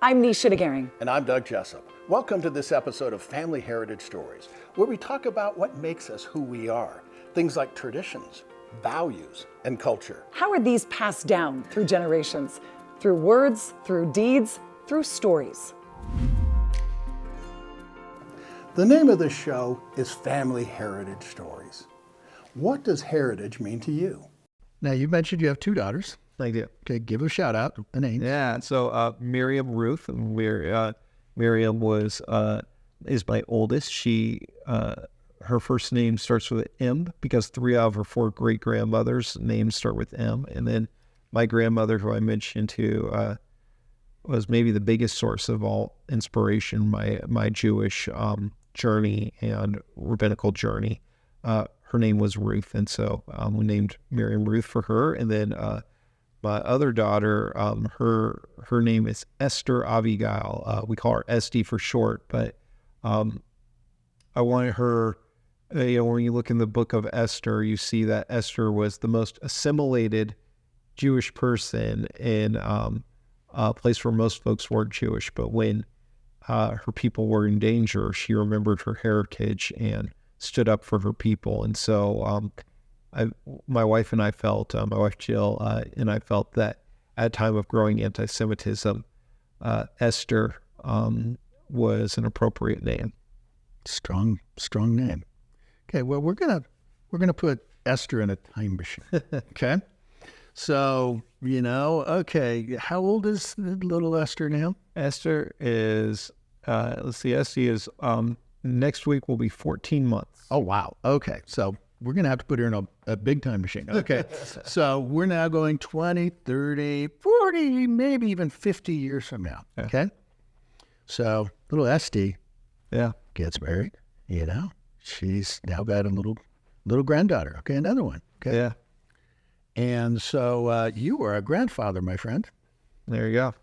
I'm Nisha DeGaring. And I'm Doug Jessup. Welcome to this episode of Family Heritage Stories, where we talk about what makes us who we are. Things like traditions, values, and culture. How are these passed down through generations? Through words, through deeds, through stories. The name of this show is Family Heritage Stories. What does heritage mean to you? Now, you mentioned you have two daughters. I do. Okay, give a shout out, a name. Yeah, so Miriam Ruth, Miriam is my oldest. She, her first name starts with M because 3 out of her 4 great-grandmothers' names start with M. And then my grandmother, who I mentioned, who was maybe the biggest source of all inspiration, my Jewish journey and rabbinical journey, her name was Ruth. And so we named Miriam Ruth for her. And then my other daughter, her name is Esther Abigail. We call her Esty for short, but I wanted her, when you look in the book of Esther, you see that Esther was the most assimilated Jewish person in a place where most folks weren't Jewish. But when her people were in danger, she remembered her heritage and stood up for her people. And so my wife and I felt, my wife Jill and I felt that at a time of growing anti-Semitism, Esther was an appropriate name. Strong name. Okay, well, we're gonna put Esther in a time machine. Okay, so okay, how old is little Esther now? Esther is, Esty is next week will be 14 months. Oh wow. Okay, so we're going to have to put her in a big time machine. Okay. So we're now going 20, 30, 40, maybe even 50 years from now. Okay. So little Esty gets married, she's now got a little granddaughter. Okay. Another one. Okay. Yeah. And so you are a grandfather, my friend. There you go.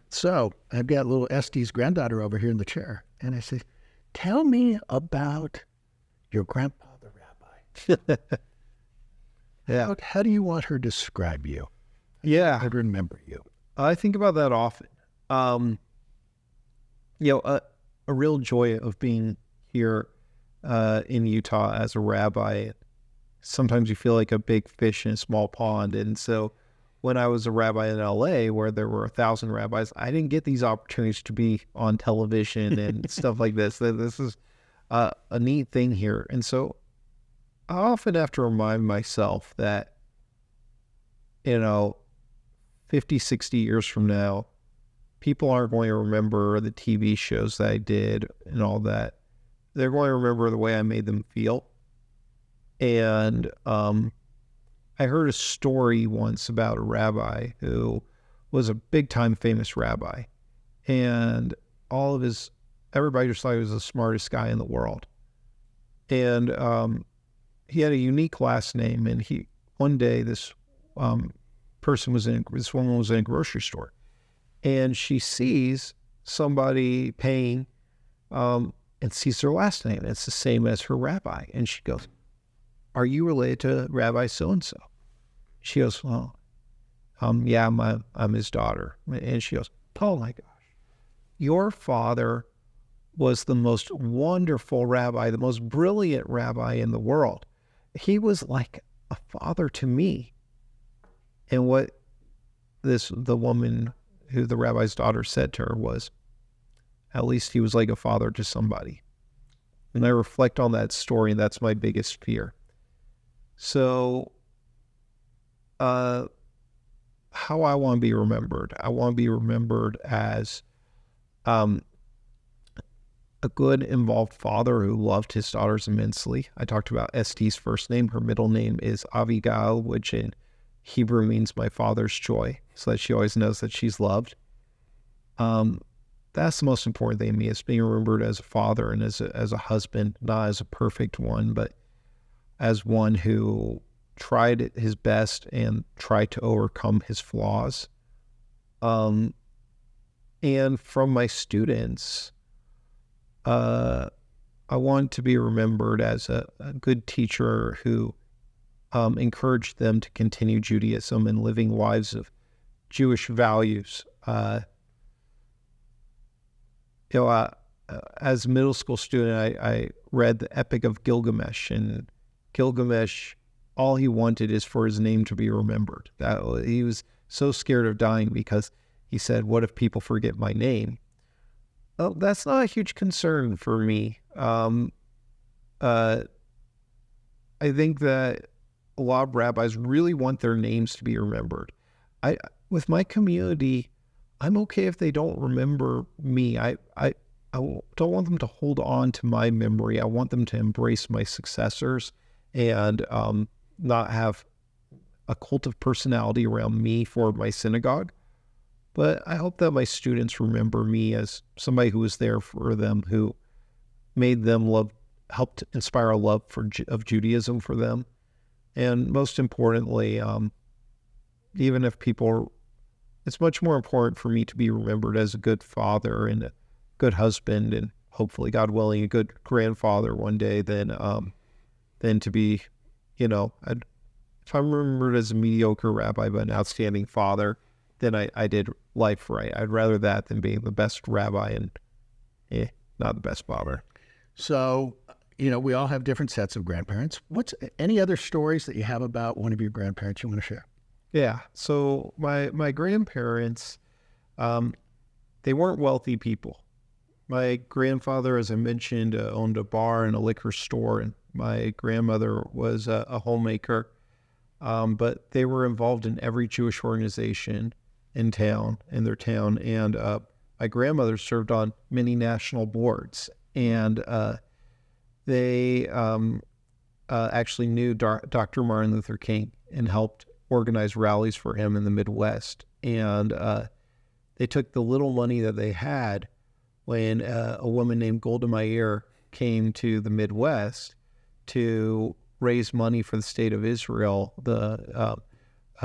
So I've got little Esty's granddaughter over here in the chair. And I say, tell me about your grandpa. Yeah. How do you want her to describe you? Yeah. How to remember you? I think about that often. A real joy of being here in Utah as a rabbi. Sometimes you feel like a big fish in a small pond. And so when I was a rabbi in LA, where there were 1,000 rabbis, I didn't get these opportunities to be on television and stuff like this. This is a neat thing here. And so I often have to remind myself that, 50, 60 years from now, people aren't going to remember the TV shows that I did and all that. They're going to remember the way I made them feel. And I heard a story once about a rabbi who was a big-time famous rabbi. And everybody just thought he was the smartest guy in the world. And he had a unique last name, and one day this woman was in a grocery store, and she sees somebody paying, and sees their last name. It's the same as her rabbi, and she goes, "Are you related to Rabbi so and so?" She goes, "Well, yeah, I'm his daughter." And she goes, "Oh my gosh, your father was the most wonderful rabbi, the most brilliant rabbi in the world. He was like a father to me." And what the woman who the rabbi's daughter said to her was, "At least he was like a father to somebody." And I reflect on that story, and that's my biggest fear. So how I want to be remembered. I want to be remembered as a good, involved father who loved his daughters immensely. I talked about Esty's first name. Her middle name is Abigail, which in Hebrew means my father's joy, so that she always knows that she's loved. That's the most important thing to me, is being remembered as a father and as a husband, not as a perfect one, but as one who tried his best and tried to overcome his flaws. And from my students, I want to be remembered as a good teacher who encouraged them to continue Judaism and living lives of Jewish values. as a middle school student, I read the Epic of Gilgamesh, and Gilgamesh, all he wanted is for his name to be remembered. He was so scared of dying because he said, what if people forget my name? Well, that's not a huge concern for me. I think that a lot of rabbis really want their names to be remembered. With my community, I'm okay if they don't remember me. I don't want them to hold on to my memory. I want them to embrace my successors and not have a cult of personality around me for my synagogue. But I hope that my students remember me as somebody who was there for them, who made them helped inspire a love of Judaism for them. And most importantly, even if it's much more important for me to be remembered as a good father and a good husband and hopefully, God willing, a good grandfather one day than to be, if I'm remembered as a mediocre rabbi but an outstanding father, then I did life right. I'd rather that than being the best rabbi and not the best father. So, we all have different sets of grandparents. What's any other stories that you have about one of your grandparents you want to share? Yeah. So my grandparents, they weren't wealthy people. My grandfather, as I mentioned, owned a bar and a liquor store, and my grandmother was a homemaker. But they were involved in every Jewish organization in their town. And my grandmother served on many national boards. And they actually knew Dr. Martin Luther King and helped organize rallies for him in the Midwest. And they took the little money that they had when a woman named Golda Meir came to the Midwest to raise money for the state of Israel, the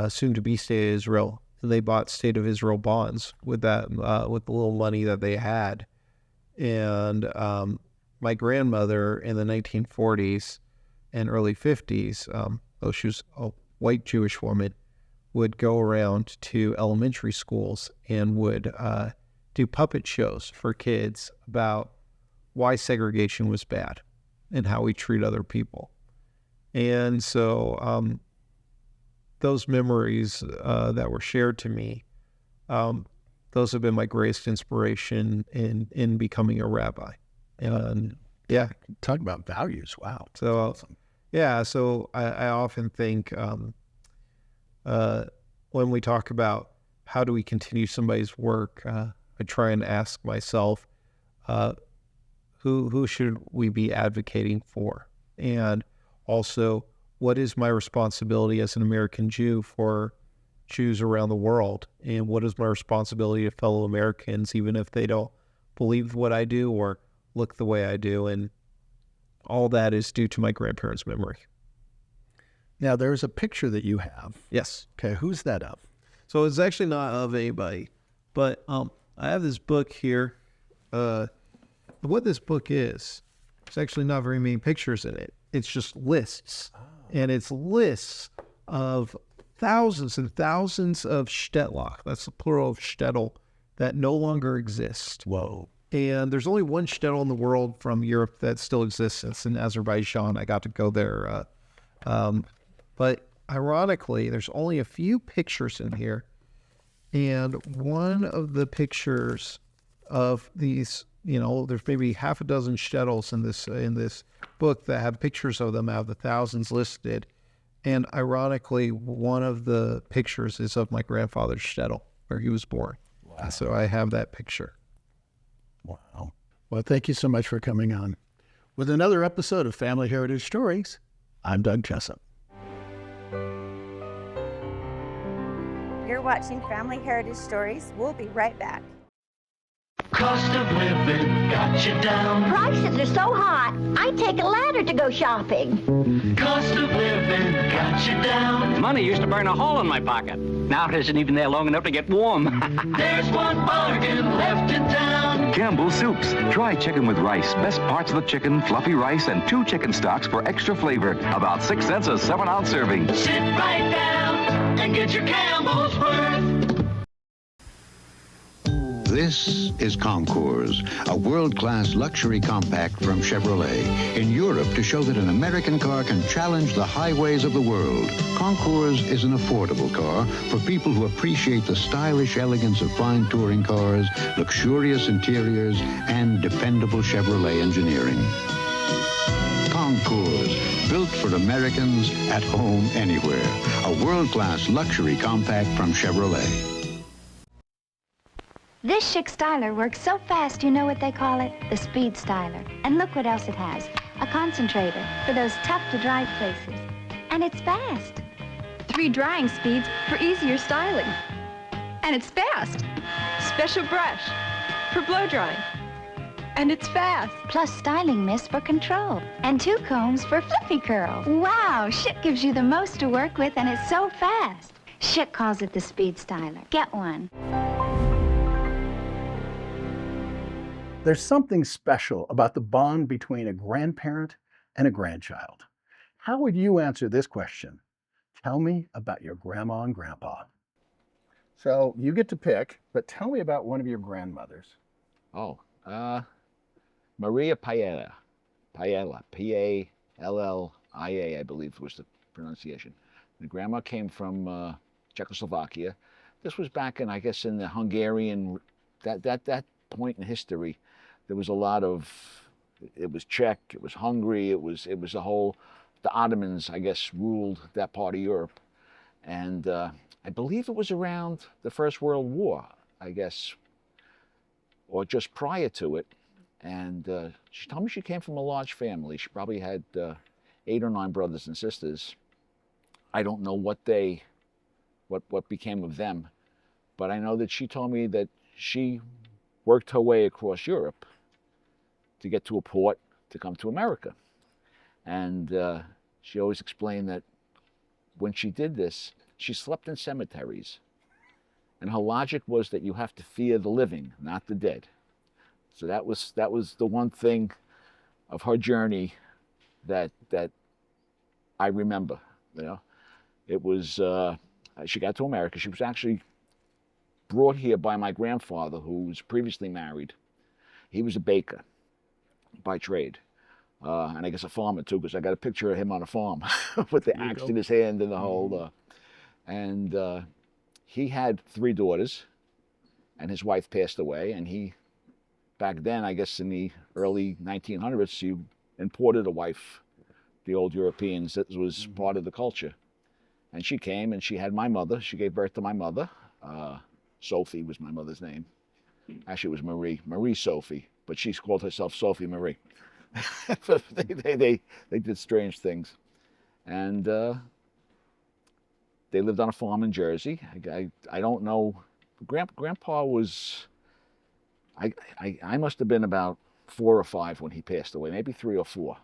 soon-to-be state of Israel. And they bought state of Israel bonds with that, with the little money that they had. And my grandmother in the 1940s and early 50s, though she was a white Jewish woman, would go around to elementary schools and would do puppet shows for kids about why segregation was bad and how we treat other people. And so those memories that were shared to me, those have been my greatest inspiration in becoming a rabbi. And yeah. Talk about values. Wow. So, awesome. Yeah. So I often think when we talk about how do we continue somebody's work, I try and ask myself, who should we be advocating for? And also, what is my responsibility as an American Jew for Jews around the world? And what is my responsibility to fellow Americans, even if they don't believe what I do or look the way I do? And all that is due to my grandparents' memory. Now, there's a picture that you have. Yes. Okay, who's that of? So it's actually not of anybody, but I have this book here. What this book is, there's actually not very many pictures in it. It's just lists. Oh. And it's lists of thousands and thousands of shtetl. That's the plural of shtetl that no longer exist. Whoa. And there's only one shtetl in the world from Europe that still exists. It's in Azerbaijan. I got to go there. But ironically, there's only a few pictures in here. And one of the pictures of these, there's maybe half a dozen shtetls in this book that have pictures of them out of the thousands listed. And ironically, one of the pictures is of my grandfather's shtetl where he was born. Wow. So I have that picture. Wow. Well, thank you so much for coming on. With another episode of Family Heritage Stories, I'm Doug Jessup. You're watching Family Heritage Stories. We'll be right back. Cost of living got you down. Prices are so high, I take a ladder to go shopping. Cost of living got you down. Money used to burn a hole in my pocket. Now it isn't even there long enough to get warm. There's one bargain left in town. Campbell's Soups. Try chicken with rice. Best parts of the chicken, fluffy rice, and 2 chicken stocks for extra flavor. About 6 cents a 7-ounce serving. Sit right down and get your Campbell's worth. This is Concours, a world-class luxury compact from Chevrolet, in Europe to show that an American car can challenge the highways of the world. Concours is an affordable car for people who appreciate the stylish elegance of fine touring cars, luxurious interiors, and dependable Chevrolet engineering. Concours, built for Americans at home anywhere. A world-class luxury compact from Chevrolet. This chic styler works so fast, you know what they call it? The speed styler. And look what else it has. A concentrator for those tough-to-dry places. And it's fast. 3 drying speeds for easier styling. And it's fast. Special brush for blow drying. And it's fast. Plus styling mist for control. And 2 combs for fluffy curl. Wow, Schick gives you the most to work with, and it's so fast. Schick calls it the speed styler. Get one. There's something special about the bond between a grandparent and a grandchild. How would you answer this question? Tell me about your grandma and grandpa. So you get to pick, but tell me about one of your grandmothers. Oh, Maria Paella. Paella, P-A-L-L-I-A, I believe was the pronunciation. The grandma came from Czechoslovakia. This was back in, I guess, in the Hungarian, that point in history. There was a lot of, it was Czech, it was Hungary, it was the whole, the Ottomans, I guess, ruled that part of Europe. And I believe it was around the First World War, I guess, or just prior to it. And she told me she came from a large family. She probably had 8 or 9 brothers and sisters. I don't know what became of them, but I know that she told me that she worked her way across Europe to get to a port to come to America. And she always explained that when she did this, she slept in cemeteries. And her logic was that you have to fear the living, not the dead. So that was the one thing of her journey that I remember. You know, it was she got to America. She was actually brought here by my grandfather, who was previously married. He was a baker by trade, and I guess a farmer too, because I got a picture of him on a farm with the axe in his hand and the whole. And he had 3 daughters, and his wife passed away, and he. Back then, I guess in the early 1900s, you imported a wife, the old Europeans. That was part of the culture. And she came and she had my mother. She gave birth to my mother. Sophie was my mother's name. Actually, it was Marie Sophie, but she called herself Sophie Marie. they did strange things. And they lived on a farm in Jersey. I don't know. Grandpa was... I must have been about 4 or 5 when he passed away, maybe 3 or 4.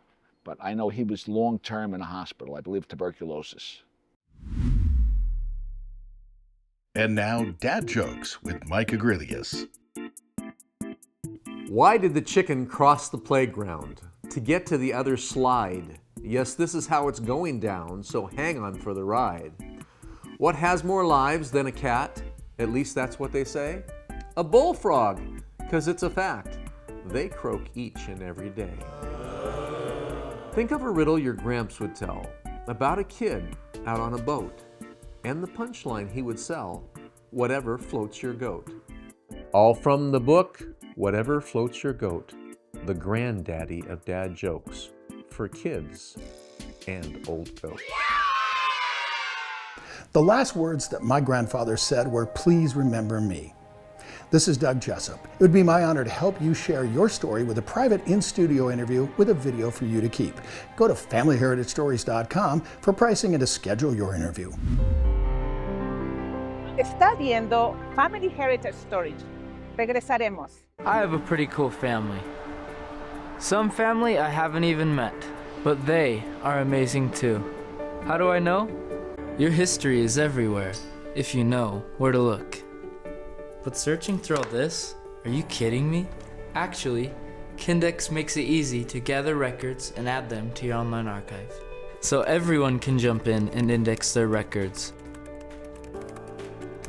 But I know he was long-term in a hospital, I believe tuberculosis. And now, Dad Jokes with Mike Agrilius. Why did the chicken cross the playground? To get to the other slide. Yes, this is how it's going down, so hang on for the ride. What has more lives than a cat? At least that's what they say. A bullfrog. Because it's a fact, they croak each and every day. Think of a riddle your gramps would tell about a kid out on a boat, and the punchline he would sell, whatever floats your goat. All from the book, Whatever Floats Your Goat, the granddaddy of dad jokes, for kids and old goats. The last words that my grandfather said were, "Please remember me." This is Doug Jessup. It would be my honor to help you share your story with a private in-studio interview with a video for you to keep. Go to FamilyHeritageStories.com for pricing and to schedule your interview. Está viendo Family Heritage Stories. Regresaremos. I have a pretty cool family. Some family I haven't even met, but they are amazing too. How do I know? Your history is everywhere, if you know where to look. But searching through all this? Are you kidding me? Actually, Kindex makes it easy to gather records and add them to your online archive. So everyone can jump in and index their records,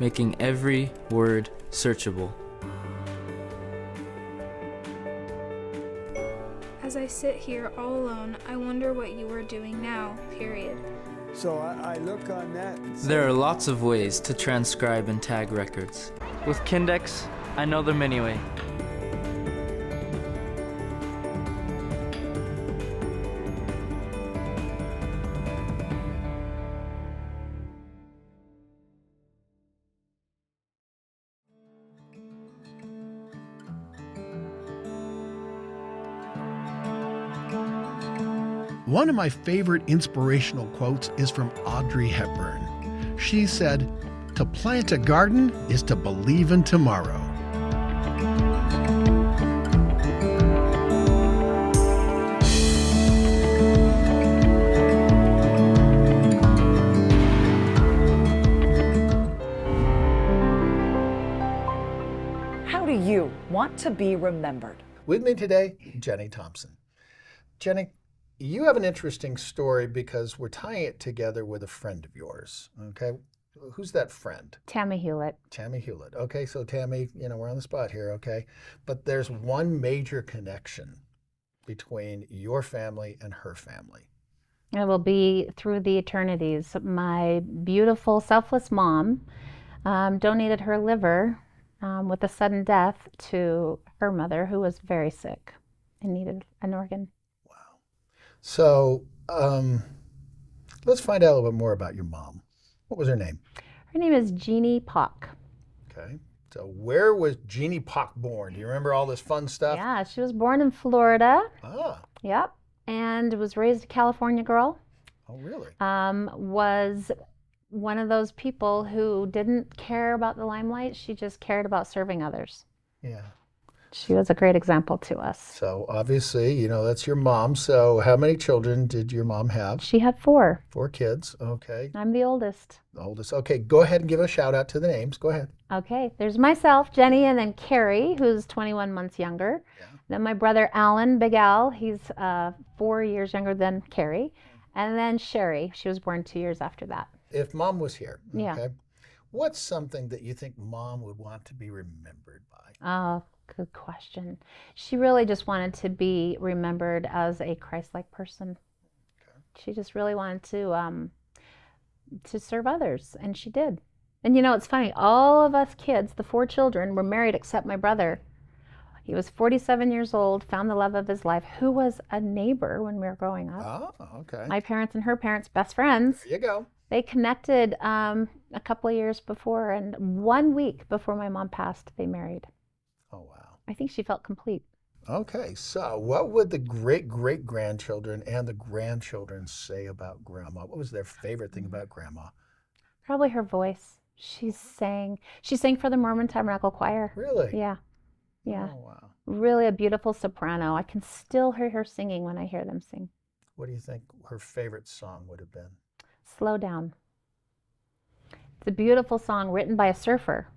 making every word searchable. As I sit here all alone, I wonder what you are doing now, period. So I look on that and say, There are lots of ways to transcribe and tag records. With Kindex, I know them anyway. One of my favorite inspirational quotes is from Audrey Hepburn. She said, "To plant a garden is to believe in tomorrow." How do you want to be remembered? With me today, Jenny Thompson. Jenny, you have an interesting story because we're tying it together with a friend of yours, okay? Who's that friend? Tammy Hewlett. Tammy Hewlett. Okay, so Tammy, we're on the spot here, okay? But there's one major connection between your family and her family. It will be through the eternities. My beautiful, selfless mom donated her liver with a sudden death to her mother, who was very sick and needed an organ. So let's find out a little bit more about your mom. What was her name? Her name is Jeannie Pock. Okay. So where was Jeannie Pock born? Do you remember all this fun stuff? Yeah, she was born in Florida. Ah. Yep. And was raised a California girl. Oh, really? Was one of those people who didn't care about the limelight. She just cared about serving others. Yeah. She was a great example to us. So obviously, that's your mom. So how many children did your mom have? She had 4. 4 kids. Okay. I'm the oldest. The oldest. Okay, go ahead and give a shout out to the names. Go ahead. Okay, there's myself, Jenny, and then Carrie, who's 21 months younger. Yeah. Then my brother Alan, Big Al, he's 4 years younger than Carrie. And then Sherry, she was born 2 years after that. If mom was here, yeah. Okay, what's something that you think mom would want to be remembered by? Oh, good question. She really just wanted to be remembered as a Christ-like person. Okay. She just really wanted to serve others, and she did. And it's funny, all of us kids, the 4 children, were married except my brother. He was 47 years old, found the love of his life, who was a neighbor when we were growing up. Oh, okay. My parents and her parents, best friends. There you go. They connected a couple of years before, and 1 week before my mom passed, they married. Oh, wow. I think she felt complete. Okay, so what would the great-great-grandchildren and the grandchildren say about Grandma? What was their favorite thing about Grandma? Probably her voice. She sang for the Mormon Tabernacle Choir. Really? Yeah. Yeah. Oh, wow. Really a beautiful soprano. I can still hear her singing when I hear them sing. What do you think her favorite song would have been? Slow Down. It's a beautiful song written by a surfer,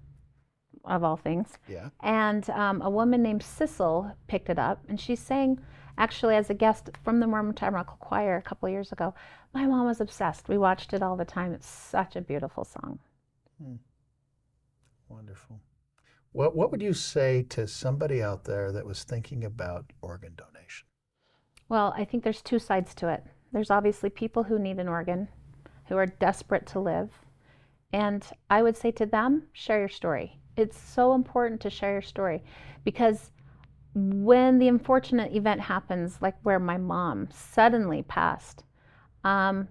of all things. Yeah. And a woman named Sissel picked it up, and she sang actually as a guest from the Mormon Tabernacle Choir a couple of years ago. My mom was obsessed. We watched it all the time. It's such a beautiful song. Wonderful. What would you say to somebody out there that was thinking about organ donation? Well, I think there's 2 sides to it. There's obviously people who need an organ, who are desperate to live. And I would say to them, share your story. It's so important to share your story, because when the unfortunate event happens, like where my mom suddenly passed, I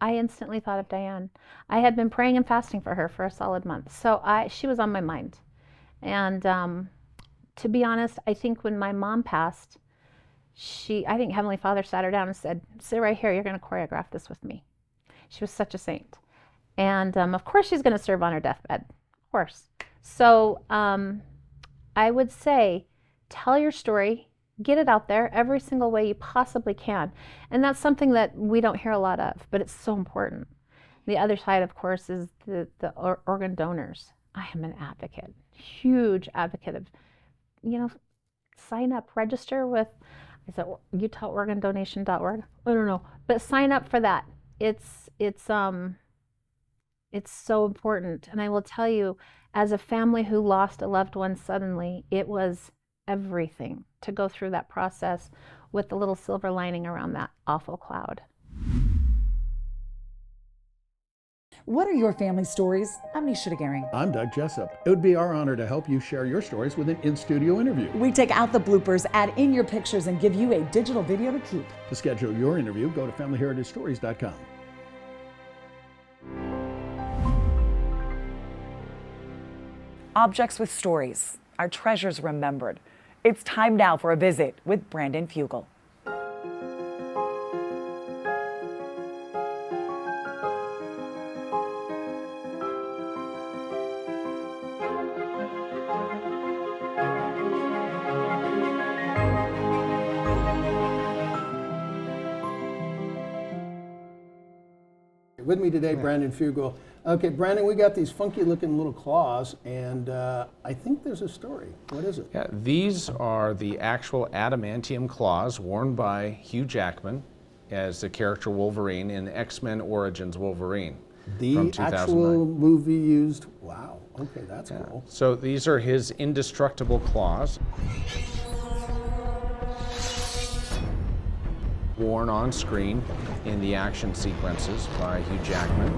instantly thought of Diane. I had been praying and fasting for her for a solid month. So she was on my mind. And to be honest, I think when my mom passed, I think Heavenly Father sat her down and said, sit right here, you're going to choreograph this with me. She was such a saint. And of course she's going to serve on her deathbed, of course. So I would say, tell your story, get it out there every single way you possibly can. And that's something that we don't hear a lot of, but it's so important. The other side, of course, is the organ donors. I am an advocate, huge advocate of, sign up, register with, is it UtahOrganDonation.org? I don't know, but sign up for that. It's so important. And I will tell you, as a family who lost a loved one suddenly, it was everything to go through that process with the little silver lining around that awful cloud. What are your family stories? I'm Nisha DeGaring. I'm Doug Jessup. It would be our honor to help you share your stories with an in-studio interview. We take out the bloopers, add in your pictures, and give you a digital video to keep. To schedule your interview, go to familyheritagestories.com. Objects with stories, our treasures remembered. It's time now for a visit with Brandon Fugel. With me today, Brandon Fugel. Okay, Brandon, we got these funky looking little claws, and I think there's a story. What is it? Yeah, these are the actual adamantium claws worn by Hugh Jackman as the character Wolverine in X-Men Origins Wolverine. The from 2009. actual movie used, wow, okay, that's cool. So these are his indestructible claws. Worn on screen in the action sequences by Hugh Jackman.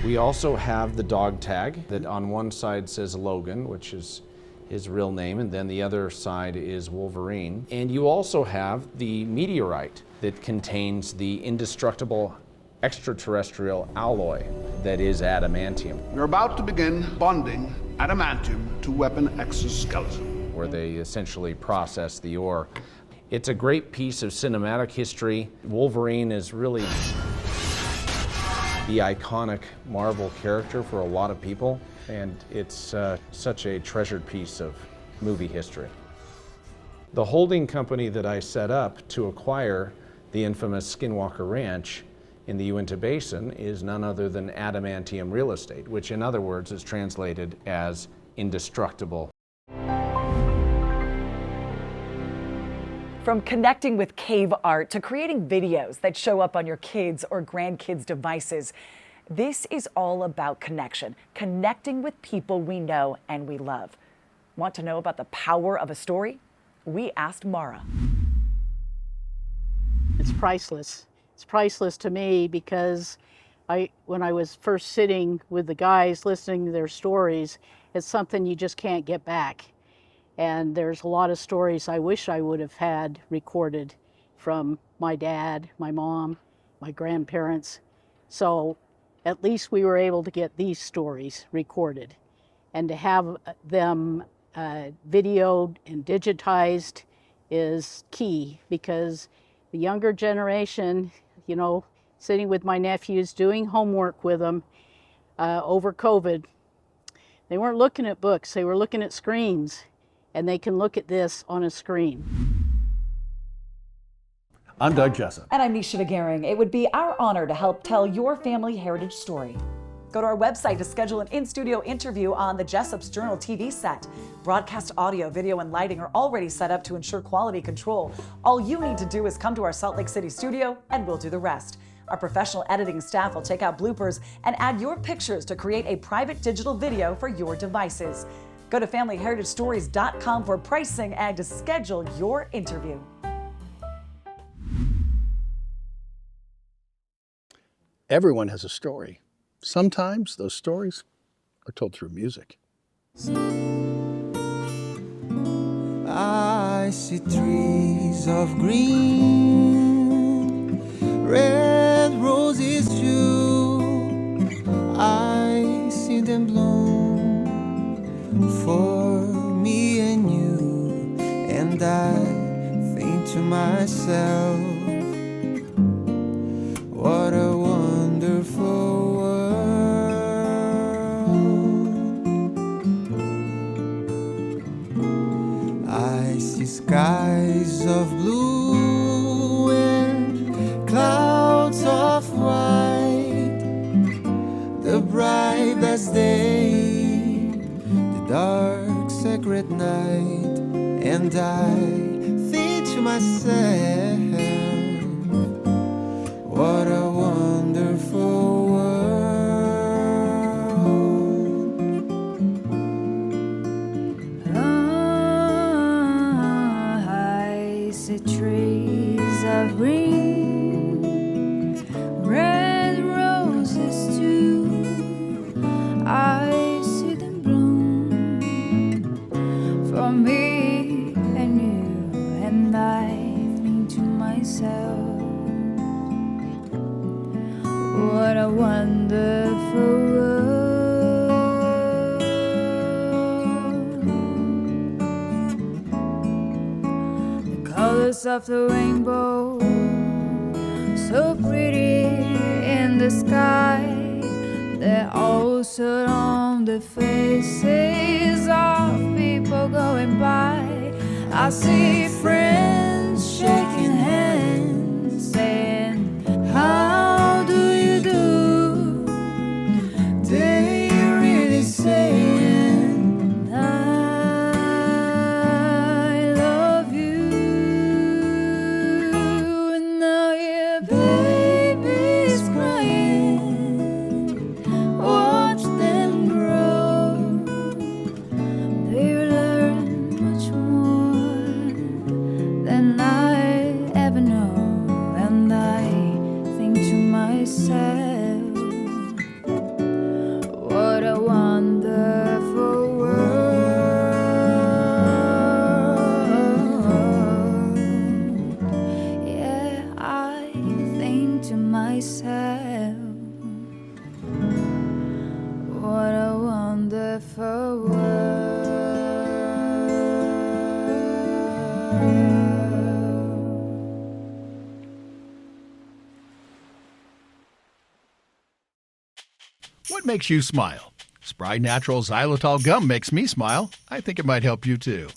We also have the dog tag that on one side says Logan, which is his real name, and then the other side is Wolverine. And you also have the meteorite that contains the indestructible extraterrestrial alloy that is adamantium. We're about to begin bonding adamantium to weapon exoskeleton, where they essentially process the ore. It's a great piece of cinematic history. Wolverine is really the iconic Marvel character for a lot of people, and it's such a treasured piece of movie history. The holding company that I set up to acquire the infamous Skinwalker Ranch in the Uinta Basin is none other than adamantium real estate, which in other words is translated as indestructible. From connecting with cave art to creating videos that show up on your kids' or grandkids' devices, this is all about connection, connecting with people we know and we love. Want to know about the power of a story? We asked Mara. It's priceless. It's priceless to me because when I was first sitting with the guys listening to their stories, it's something you just can't get back. And there's a lot of stories I wish I would have had recorded from my dad, my mom, my grandparents. So at least we were able to get these stories recorded. And to have them videoed and digitized is key, because the younger generation, you know, sitting with my nephews, doing homework with them over COVID, they weren't looking at books, they were looking at screens, and they can look at this on a screen. I'm Doug Jessup. And I'm Nisha DeGaring. It would be our honor to help tell your family heritage story. Go to our website to schedule an in-studio interview on the Jessup's Journal TV set. Broadcast audio, video, and lighting are already set up to ensure quality control. All you need to do is come to our Salt Lake City studio and we'll do the rest. Our professional editing staff will take out bloopers and add your pictures to create a private digital video for your devices. Go to familyheritagestories.com for pricing and to schedule your interview. Everyone has a story. Sometimes those stories are told through music. I see trees of green, red roses too. I see them bloom for me and you, and I think to myself, what a wonderful world. I see skies of blue and clouds of white, the bright blessed day, the dark sacred night, and I think to myself, what a wonderful world. What a wonderful world. The colors of the rainbow, so pretty in the sky. They're also on the faces of people going by. I see friends shaking hands, saying, how do you do? They really saying, I love you. And now your baby's crying. Watch them grow. They learn much more than I ever know. And I think to myself, what a wonderful world. Yeah, I think to myself, what a wonderful world. What makes you smile? Spry Natural Xylitol Gum makes me smile. I think it might help you too.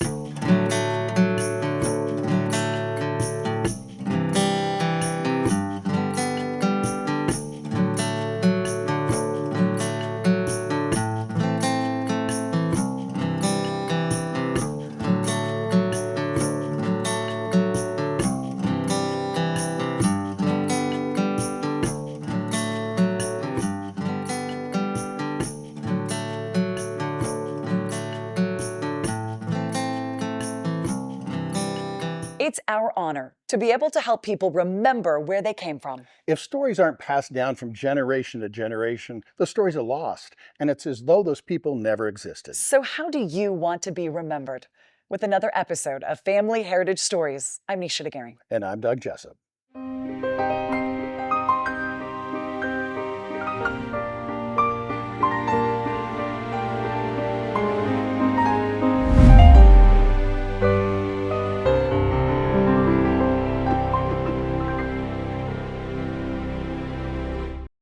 It's our honor to be able to help people remember where they came from. If stories aren't passed down from generation to generation, the stories are lost, and it's as though those people never existed. So how do you want to be remembered? With another episode of Family Heritage Stories, I'm Nisha DeGaring. And I'm Doug Jessup.